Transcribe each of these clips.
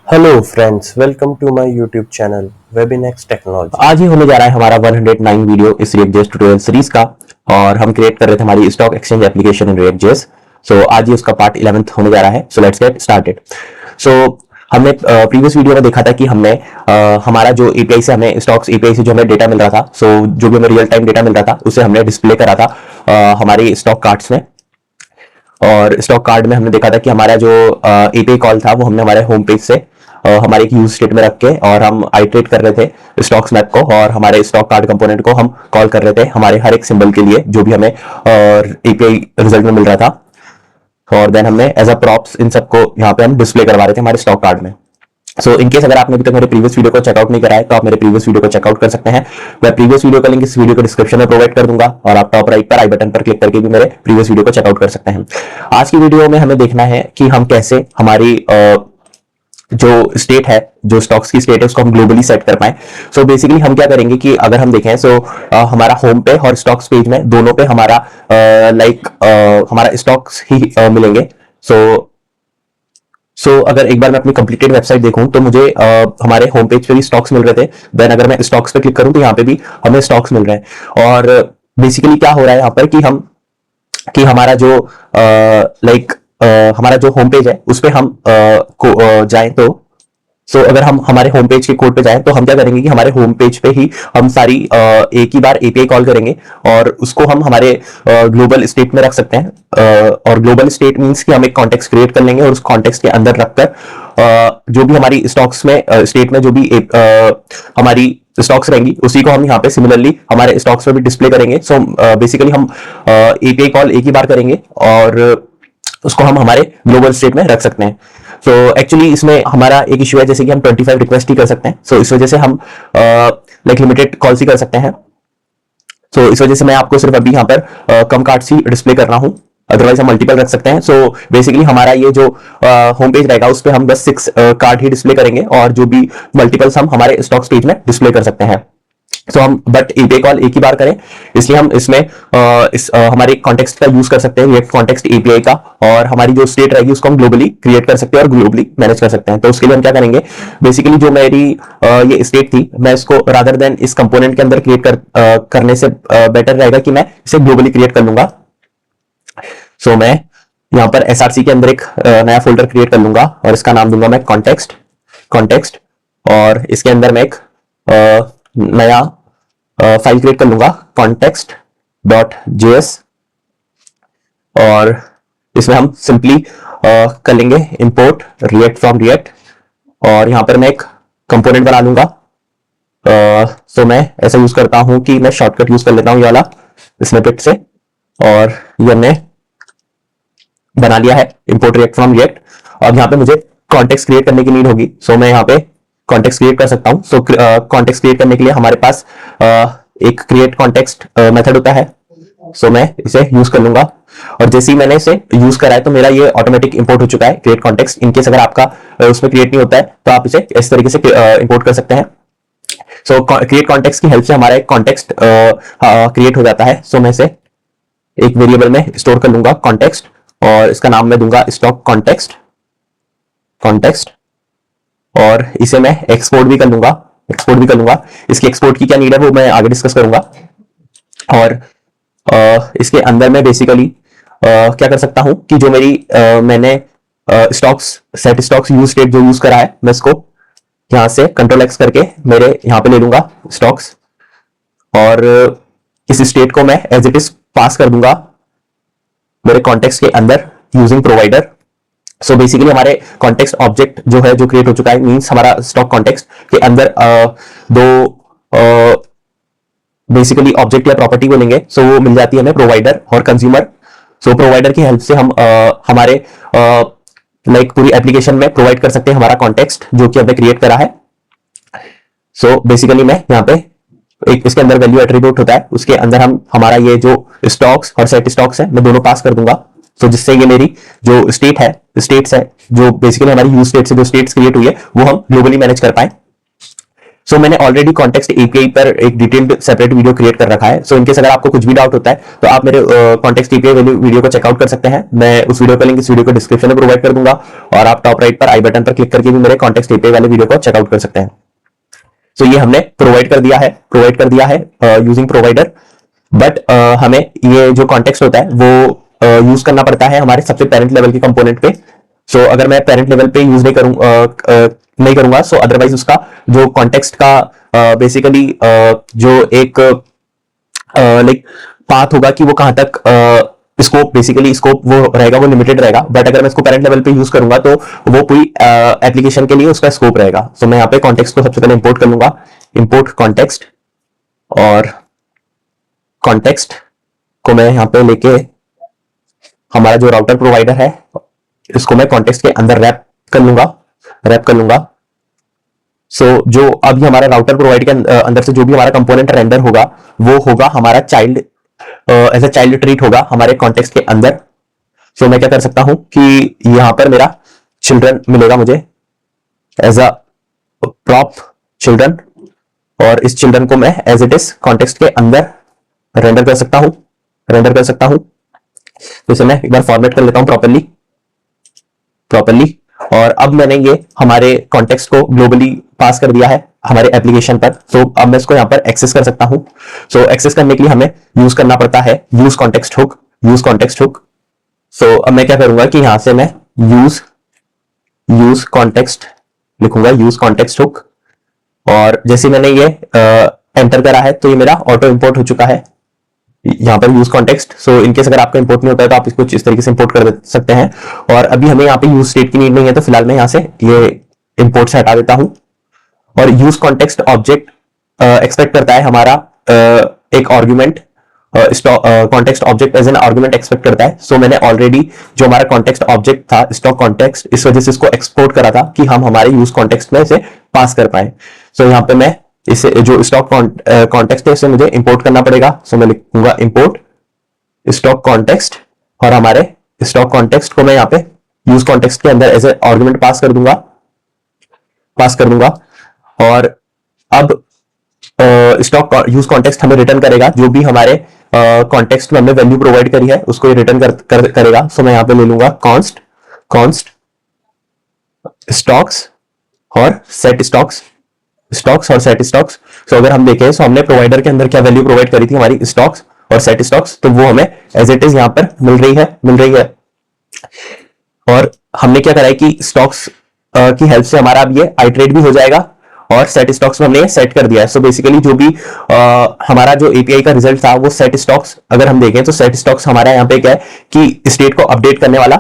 Hello friends, welcome to my YouTube channel Webinex technology. आज ही होने जा रहा है हमारा 109 वीडियो इस React.js ट्यूटोरियल सीरीज का। और हम क्रिएट कर रहे थे हमारी stock exchange application in React.js। So आज ही उसका पार्ट 11th होने जा रहा है। So let's get started. So हमने प्रीवियस वीडियो में देखा था कि हमने हमारा जो एपीआई से हमें स्टॉक्स एपीआई से जो हमें डेटा मिल रहा था, सो जो भी हमें रियल टाइम डेटा मिल रहा था उसे हमने डिस्प्ले करा था हमारी स्टॉक कार्ड्स में। और स्टॉक कार्ड में हमने देखा था कि हमारा जो एपीआई कॉल था वो हमने हमारे होम पेज से हमारे एक यूज स्टेट में रख के और हम आइटरेट कर रहे थे स्टॉक्स मैप को, और हमारे स्टॉक कार्ड कंपोनेंट को हम कॉल कर रहे थे हमारे हर एक सिंबल के लिए जो भी हमें एपीआई रिजल्ट में मिल रहा था। और देन हमने एज अ प्रॉप्स इन सबको यहाँ पे हम डिस्प्ले करवा रहे थे हमारे स्टॉक कार्ड में। सो इनकेस अगर आपने अभी तक मेरे प्रीवियस वीडियो को चेकआउट नहीं करा है तो आप मेरे प्रीवियस वीडियो को चेकआउट कर सकते हैं। मैं प्रीवियस वीडियो का लिंक इस वीडियो को डिस्क्रिप्शन में प्रोवाइड कर दूंगा, और आप टॉप राइट पर आई बटन पर क्लिक करके भी मेरे प्रीवियस वीडियो को चेकआउट कर सकते हैं। आज की वीडियो में हमें देखना है कि हम कैसे हमारी जो स्टेट है, जो स्टॉक्स की स्टेट है, उसको हम ग्लोबली सेट कर पाए। सो बेसिकली हम क्या करेंगे कि अगर हम देखें हमारा होम पे और स्टॉक्स पेज में दोनों पे हमारा हमारा स्टॉक्स ही मिलेंगे। सो अगर एक बार मैं अपनी कंप्लीटेड वेबसाइट देखूं तो मुझे हमारे होम पेज पे भी स्टॉक्स मिल रहे थे। देन अगर मैं स्टॉक्स पे क्लिक करूं तो यहाँ पे भी हमें स्टॉक्स मिल रहे हैं। और बेसिकली क्या हो रहा है यहाँ पर कि हमारा जो हमारा जो होम पेज है उस पे हम जाएं तो अगर हम हमारे होम पेज के कोड पे जाएं तो हम क्या करेंगे कि हमारे होम पेज पे ही हम सारी एक ही बार एपीआई कॉल करेंगे, और उसको हम हमारे ग्लोबल स्टेट में रख सकते हैं। और ग्लोबल स्टेट मींस कि हम एक कॉन्टेक्स्ट क्रिएट कर लेंगे और उस कॉन्टेक्स्ट के अंदर रखकर जो भी हमारी स्टॉक्स में स्टेट में जो भी हमारी स्टॉक्स रहेंगी उसी को हम यहाँ पे सिमिलरली हमारे स्टॉक्स में भी डिस्प्ले करेंगे। सो बेसिकली हम एपीआई कॉल एक ही बार करेंगे और उसको हम हमारे ग्लोबल स्टेट में रख सकते हैं। सो एक्चुअली इसमें हमारा एक इशू है, जैसे कि हम 25 रिक्वेस्ट ही कर सकते हैं। सो इस वजह से हम लिमिटेड कॉल्स ही कर सकते हैं। सो इस वजह से मैं आपको सिर्फ अभी यहाँ पर कम कार्ड्स ही डिस्प्ले कर रहा हूँ, अदरवाइज हम मल्टीपल रख सकते हैं। सो बेसिकली हमारा ये जो होम पेज रहेगा उस पर हम बस 6 कार्ड ही डिस्प्ले करेंगे, और जो भी मल्टीपल्स हम हमारे स्टॉक्स पेज में डिस्प्ले कर सकते हैं। सो हम बट एपीआई कॉल एक ही बार करें, इसलिए हम इसमें हमारे कॉन्टेक्स्ट का यूज कर सकते हैं, रिएक्ट कॉन्टेक्स्ट एपीआई का। और हमारी जो स्टेट रहेगी उसको हम ग्लोबली क्रिएट कर सकते हैं और ग्लोबली मैनेज कर सकते हैं। तो उसके लिए हम क्या करेंगे, बेसिकली जो मेरी ये स्टेट थी, मैं इसको रादर देन इस कंपोनेंट के अंदर करने से बेटर रहेगा कि मैं इसे ग्लोबली क्रिएट कर लूंगा। सो मैं यहाँ पर एसआरसी के अंदर एक नया फोल्डर क्रिएट कर लूंगा और इसका नाम दूंगा मैं कॉन्टेक्स्ट। और इसके अंदर मैं एक नया फाइल क्रिएट कर लूंगा context.js, और इसमें हम सिंपली कर लेंगे इंपोर्ट रिएक्ट फ्रॉम रिएक्ट, और यहां पर मैं एक कंपोनेंट बना लूंगा। सो मैं ऐसा यूज करता हूं कि मैं शॉर्टकट यूज कर लेता हूं ये वाला स्निपेट से, और ये हमने बना लिया है इंपोर्ट रिएक्ट फ्रॉम रिएक्ट। और यहां पे मुझे कॉन्टेक्स्ट क्रिएट करने की नीड होगी, सो मैं यहाँ पे कॉन्टेक्स्ट क्रिएट कर सकता हूं। सो कॉन्टेक्स्ट क्रिएट करने के लिए हमारे पास एक क्रिएट कॉन्टेक्स्ट मेथड होता है। सो मैं इसे यूज कर लूंगा, और जैसे ही मैंने इसे यूज करा है तो मेरा ये ऑटोमेटिक इंपोर्ट हो चुका है क्रिएट कॉन्टेक्स्ट। इनकेस अगर आपका उसमें क्रिएट नहीं होता है तो आप इसे इस तरीके से इंपोर्ट कर सकते हैं। सो क्रिएट कॉन्टेक्स्ट की हेल्प से हमारा एक कॉन्टेक्स्ट क्रिएट हो जाता है। सो मैं इसे एक वेरिएबल में स्टोर कर लूंगा कॉन्टेक्स्ट, और इसका नाम मैं दूंगा स्टॉक कॉन्टेक्स्ट, और इसे मैं एक्सपोर्ट भी कर लूंगा। इसकी एक्सपोर्ट की क्या नीड है वो मैं आगे डिस्कस करूंगा। और इसके अंदर मैं बेसिकली क्या कर सकता हूं कि जो मेरी मैंने सेट स्टॉक्स यूज स्टेट जो यूज करा है, मैं इसको यहां से कंट्रोल एक्स करके मेरे यहां पे ले लूंगा स्टॉक्स, और इस स्टेट को मैं एज इट इज पास कर दूंगा मेरे कॉन्टेक्स्ट के अंदर यूजिंग प्रोवाइडर। सो बेसिकली हमारे कॉन्टेक्स्ट ऑब्जेक्ट जो है जो क्रिएट हो चुका है, मींस हमारा स्टॉक कॉन्टेक्स्ट के अंदर दो बेसिकली ऑब्जेक्ट या प्रॉपर्टी बोलेंगे। सो वो मिल जाती है हमें प्रोवाइडर और कंज्यूमर। सो प्रोवाइडर की हेल्प से हम हमारे पूरी एप्लीकेशन में प्रोवाइड कर सकते हैं हमारा कॉन्टेक्स्ट जो कि हमने क्रिएट करा है। सो बेसिकली मैं यहाँ पे एक इसके अंदर वैल्यू एट्रीब्यूट होता है, उसके अंदर हम हमारा ये जो स्टॉक्स और सेट स्टॉक्स है मैं दोनों पास कर दूंगा। सो जिससे ये मेरी जो स्टेट्स है जो बेसिकली हमारी यूज स्टेट से जो स्टेट्स क्रिएट हुई है वो हम ग्लोबली मैनेज कर पाए। सो मैंने ऑलरेडी कॉन्टेक्स्ट एपीआई पर एक डिटेल्ड सेपरेट वीडियो क्रिएट कर रखा है। सो इनकेस अगर आपको कुछ भी डाउट होता है तो आप मेरे कॉन्टेक्स्ट एपीआई वीडियो को चेकआउट कर सकते हैं। मैं उस वीडियो का लिंक इस वीडियो को डिस्क्रिप्शन में प्रोवाइड कर दूंगा, और आप टॉप राइट पर आई बटन पर क्लिक करके भी मेरे कॉन्टेक्स्ट एपीआई वाले वीडियो को चेकआउट कर सकते हैं। सो ये हमने प्रोवाइड कर दिया है यूजिंग प्रोवाइडर। बट हमें ये जो कॉन्टेक्स्ट होता है वो यूज करना पड़ता है हमारे सबसे पेरेंट लेवल के कंपोनेंट पे। सो अगर मैं पेरेंट लेवल पे यूज नहीं करूंगा सो अदरवाइज उसका जो कॉन्टेक्स्ट का बेसिकली जो एक लाइक पाथ होगा कि वो कहां तक स्कोप बेसिकली स्कोप वो रहेगा, वो लिमिटेड रहेगा। बट अगर मैं इसको पेरेंट लेवल पे यूज करूंगा तो वो पूरी एप्लीकेशन के लिए उसका स्कोप रहेगा। सो मैं यहाँ पे कॉन्टेक्स्ट को सबसे पहले इंपोर्ट कर लूंगा, इंपोर्ट कॉन्टेक्स्ट, और कॉन्टेक्स्ट को मैं यहाँ पे लेके हमारा जो राउटर प्रोवाइडर है इसको मैं कॉन्टेक्स्ट के अंदर रैप कर लूंगा। सो जो अभी हमारा राउटर प्रोवाइड के अंदर से जो भी हमारा कंपोनेंट रेंडर होगा वो होगा हमारा child, as a child treat होगा हमारे कॉन्टेक्स्ट के अंदर। सो मैं क्या कर सकता हूं कि यहां पर मेरा चिल्ड्रन मिलेगा मुझे एज अ प्रॉप चिल्ड्रन, और इस चिल्ड्रन को मैं एज इट इज कॉन्टेक्स्ट के अंदर रेंडर कर सकता हूं। तो इसे मैं एक बार फॉर्मेट कर लेता हूं प्रॉपर्ली। और अब मैंने ये हमारे कॉन्टेक्स्ट को ग्लोबली पास कर दिया है हमारे एप्लीकेशन पर। सो अब मैं इसको यहां पर एक्सेस कर सकता हूं। सो एक्सेस करने के लिए हमें यूज करना पड़ता है यूज कॉन्टेक्स्ट हुक। सो अब मैं क्या करूंगा कि यहां से मैं यूज कॉन्टेक्स्ट लिखूंगा, यूज कॉन्टेक्स्ट हुक, और जैसे मैंने ये एंटर करा है तो ये मेरा ऑटो इंपोर्ट हो चुका है यहाँ पर यूज कॉन्टेक्स्ट। सो इनकेस अगर आपका इंपोर्ट नहीं होता है तो आप इसको इस तरीके से इंपोर्ट कर सकते हैं। और अभी हमें यहाँ पे यूज स्टेट की नीड नहीं है तो फिलहाल मैं यहाँ से ये इंपोर्ट से हटा देता हूं। और यूज कॉन्टेक्स्ट ऑब्जेक्ट एक्सपेक्ट करता है हमारा एक argument, context object as an argument expect करता है। सो मैंने ऑलरेडी जो हमारा कॉन्टेक्स्ट ऑब्जेक्ट था स्टॉक कॉन्टेक्स्ट, इस वजह से इसको एक्सपोर्ट करा था कि हम हमारे यूज कॉन्टेक्स्ट में इसे पास कर पाए। सो यहाँ पे मैं इसे जो स्टॉक कॉन्टेक्स्ट है इसे मुझे इंपोर्ट करना पड़ेगा। सो मैं लिखूंगा इंपोर्ट स्टॉक कॉन्टेक्स्ट, और हमारे स्टॉक कॉन्टेक्स्ट को मैं यहाँ पे यूज कॉन्टेक्स्ट के अंदर एज ए आर्गुमेंट पास कर दूंगा। और अब स्टॉक यूज कॉन्टेक्स्ट हमें रिटर्न करेगा जो भी हमारे कॉन्टेक्स्ट में हमने वैल्यू प्रोवाइड करी है उसको ये रिटर्न करेगा। सो मैं यहाँ पे ले लूंगा कॉन्स्ट स्टॉक्स और सेट स्टॉक्स और सेट स्टॉक्स। सो अगर हम देखें तो हमने प्रोवाइडर के अंदर क्या वैल्यू प्रोवाइड करी थी हमारी स्टॉक्स और सेट स्टॉक्स, तो वो हमें एज इट इज यहां पर मिल रही है। और हमने क्या करा है कि स्टॉक्स की हेल्प से हमारा अब ये आइटरेट भी हो जाएगा, और सेट स्टॉक्स में हमने सेट कर दिया है। सो बेसिकली जो भी हमारा जो एपीआई का रिजल्ट था वो सेट स्टॉक्स, अगर हम देखें तो सेट स्टॉक्स हमारा यहाँ पे क्या है कि स्टेट को अपडेट करने वाला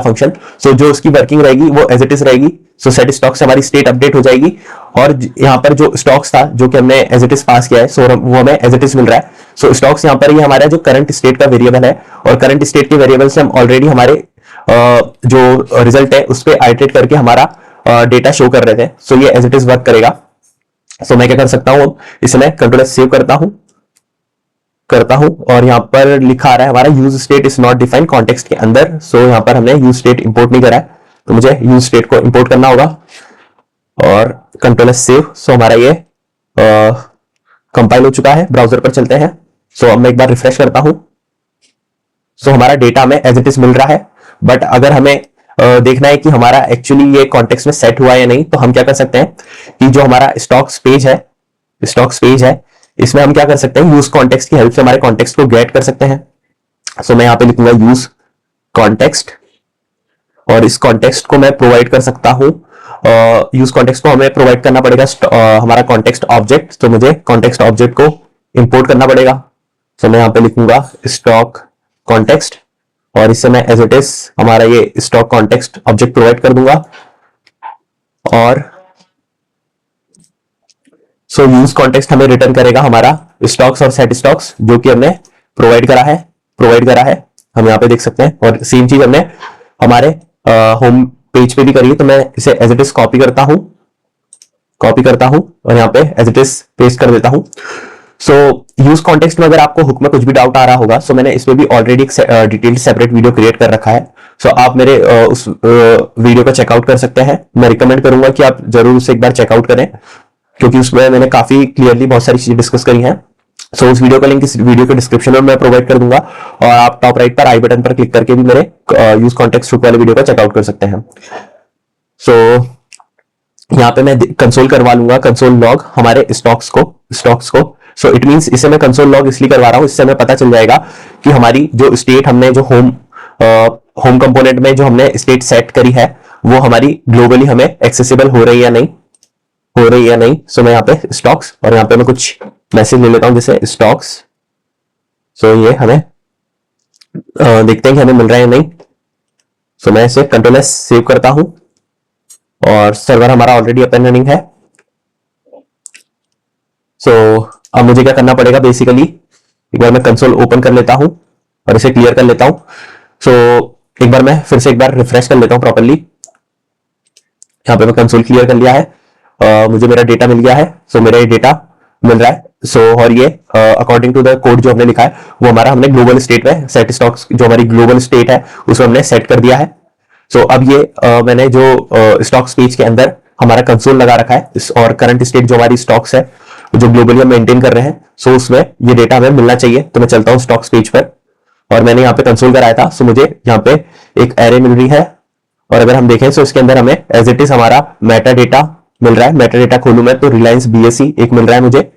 फंक्शन। सो जो उसकी वर्किंग रहेगी वो एज इट इज रहेगी। सो सेट स्टॉक से हमारी स्टेट अपडेट हो जाएगी, और यहाँ पर जो स्टॉक्स था जो कि हमने एज इट इज पास किया है सो वो हमें एज इट इज मिल रहा है। सो स्टॉक्स यहाँ पर ये हमारा जो करंट स्टेट का वेरिएबल है, और करंट स्टेट के वेरिएबल से हम ऑलरेडी हमारे जो रिजल्ट है उस पर आइटरेट करके हमारा डेटा शो कर रहे थे। सो ये एज इट इज वर्क करेगा। सो मैं क्या कर सकता हूँ, इसे मैं कंट्रोल सेव करता हूं, और यहां पर लिखा आ रहा है हमारा use state is not defined context के अंदर। सो यहां पर हमने यूज स्टेट इंपोर्ट नहीं करा है तो मुझे यूज स्टेट को इंपोर्ट करना होगा, और कंट्रोल सेव। सो हमारा ये कंपाइल हो चुका है। ब्राउजर पर चलते हैं। सो अब मैं एक बार रिफ्रेश करता हूं। सो हमारा डेटा हमें एज इट इज मिल रहा है, बट अगर हमें देखना है कि हमारा एक्चुअली ये कॉन्टेक्स्ट में सेट हुआ या नहीं, तो हम क्या कर सकते हैं कि जो हमारा स्टॉक्स पेज है इसमें हम क्या कर सकते हैं, यूज कॉन्टेक्स्ट की हेल्प से हमारे कॉन्टेक्स्ट को गेट कर सकते हैं। सो मैं यहां पे लिखूंगा यूज कॉन्टेक्स्ट, और इस कॉन्टेक्स्ट को मैं प्रोवाइड कर सकता हूं। यूज कॉन्टेक्स्ट को हमें प्रोवाइड करना पड़ेगा हमारा कॉन्टेक्स्ट ऑब्जेक्ट, तो मुझे कॉन्टेक्स्ट ऑब्जेक्ट को इंपोर्ट करना पड़ेगा। सो मैं यहां पे लिखूंगा स्टॉक कॉन्टेक्स्ट, और इससे मैं एज इट इज हमारा ये स्टॉक कॉन्टेक्स्ट ऑब्जेक्ट प्रोवाइड कर दूंगा। और सो यूज कॉन्टेक्स्ट हमें रिटर्न करेगा हमारा स्टॉक्स और सेट स्टॉक्स जो कि हमने प्रोवाइड करा है। हम यहाँ पे देख सकते हैं, और सेम चीज हमने हमारे होम पेज पे भी करी है। तो मैं इसे एज इट इज कॉपी करता हूं, और यहाँ पे एज इट इज पेस्ट कर देता हूं। सो यूज कॉन्टेक्स्ट में अगर आपको हुक में कुछ भी डाउट आ रहा होगा, सो मैंने इसमें भी ऑलरेडी एक डिटेल्ड सेपरेट वीडियो क्रिएट कर रखा है। सो आप मेरे उस वीडियो को चेकआउट कर सकते हैं। मैं रिकमेंड करूंगा कि आप जरूर उसे एक बार चेकआउट करें, क्योंकि उसमें मैंने काफी क्लियरली बहुत सारी चीजें डिस्कस करी हैं। सो उस वीडियो का लिंक इस वीडियो के डिस्क्रिप्शन में मैं प्रोवाइड कर दूंगा, और आप टॉप राइट पर आई बटन पर क्लिक करके भी मेरे यूज कॉन्टेक्स्ट हुक वाले वीडियो को चेकआउट कर सकते हैं। सो यहाँ पे मैं कंसोल करवा लूंगा, कंसोल लॉग हमारे स्टॉक्स को। सो इट मींस इसे मैं कंसोल लॉग इसलिए करवा रहा हूं, इससे हमें पता चल जाएगा कि हमारी जो स्टेट हमने जो होम कंपोनेंट में जो हमने स्टेट सेट करी है, वो हमारी ग्लोबली हमें एक्सेसिबल हो रही है या नहीं। सो मैं यहाँ पे स्टॉक्स, और यहाँ पे मैं कुछ मैसेज ले लेता हूं जैसे स्टॉक्स। सो ये हमें देखते हैं कि हमें मिल रहा है या नहीं। सो मैं इसे कंट्रोल एस सेव करता हूं, और सर्वर हमारा ऑलरेडी अप एंड रनिंग है। सो अब मुझे क्या करना पड़ेगा, बेसिकली एक बार मैं कंसोल ओपन कर लेता हूं और इसे क्लियर कर लेता हूं। सो एक बार मैं फिर से एक बार रिफ्रेश कर लेता हूं प्रॉपर्ली। यहाँ पे मैं कंसोल क्लियर कर लिया है, मुझे मेरा डेटा मिल गया है। सो मेरा ये डेटा मिल रहा है। सो और ये अकॉर्डिंग टू द कोड जो हमने लिखा है, वो हमारा हमने ग्लोबल स्टेट में सेट स्टॉक्स जो हमारी ग्लोबल स्टेट है उसमें हमने सेट कर दिया है। सो अब ये मैंने जो स्टॉक्स पेज के अंदर हमारा कंसोल लगा रखा है, और करंट स्टेट जो हमारी स्टॉक्स है जो ग्लोबली हम मेंटेन कर रहे हैं, सो उसमें ये डेटा हमें मिलना चाहिए। तो मैं चलता हूँ स्टॉक्स पेज पर, और मैंने यहाँ पे कंसोल कराया था। सो मुझे यहाँ पे एक एरे मिल रही है, और अगर हम देखें तो इसके अंदर हमें एज इट इज हमारा मेटा डेटा मिल रहा है। मेटा डेटा खोलूं मैं तो रिलायंस बीएसई एक मिल रहा है मुझे,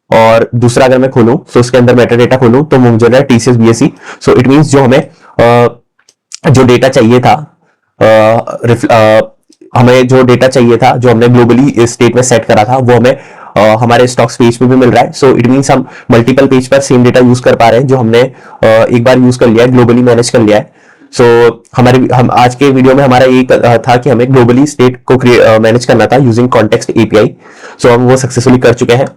और दूसरा अगर मैं खोलूं तो इसके अंदर मेटा डेटा खोलूं तो मुझे मिल रहा है TCS BSE. So it means जो हमें जो डेटा चाहिए था, हमें जो डेटा चाहिए था जो हमने ग्लोबली स्टेट में सेट करा था, वो हमें हमारे स्टॉक्स पेज पे भी मिल रहा है। सो इट मींस हम मल्टीपल पेज पर सेम डेटा यूज कर पा रहे हैं जो हमने एक बार यूज कर लिया है, ग्लोबली मैनेज कर लिया है। सो हम आज के वीडियो में हमारा एक था कि हमें ग्लोबली स्टेट को मैनेज करना था यूजिंग कॉन्टेक्स्ट एपीआई। सो हम वो सक्सेसफुली कर चुके हैं,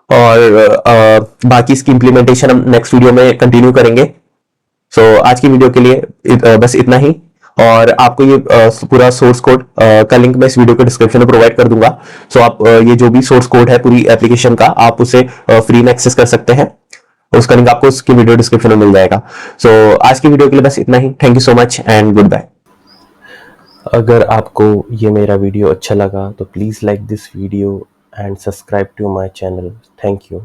और बाकी इसकी इंप्लीमेंटेशन हम नेक्स्ट वीडियो में कंटिन्यू करेंगे। सो आज की वीडियो के लिए बस इतना ही, और आपको ये पूरा सोर्स कोड का लिंक मैं इस वीडियो के डिस्क्रिप्शन में प्रोवाइड कर दूंगा। सो आप ये जो भी सोर्स कोड है पूरी एप्लीकेशन का, आप उसे फ्री में एक्सेस कर सकते हैं। उसका लिंक आपको उसकी वीडियो डिस्क्रिप्शन में मिल जाएगा। सो आज की वीडियो के लिए बस इतना ही। Thank you so much and goodbye. अगर आपको ये मेरा वीडियो अच्छा लगा तो please like this video and subscribe to my channel. Thank you.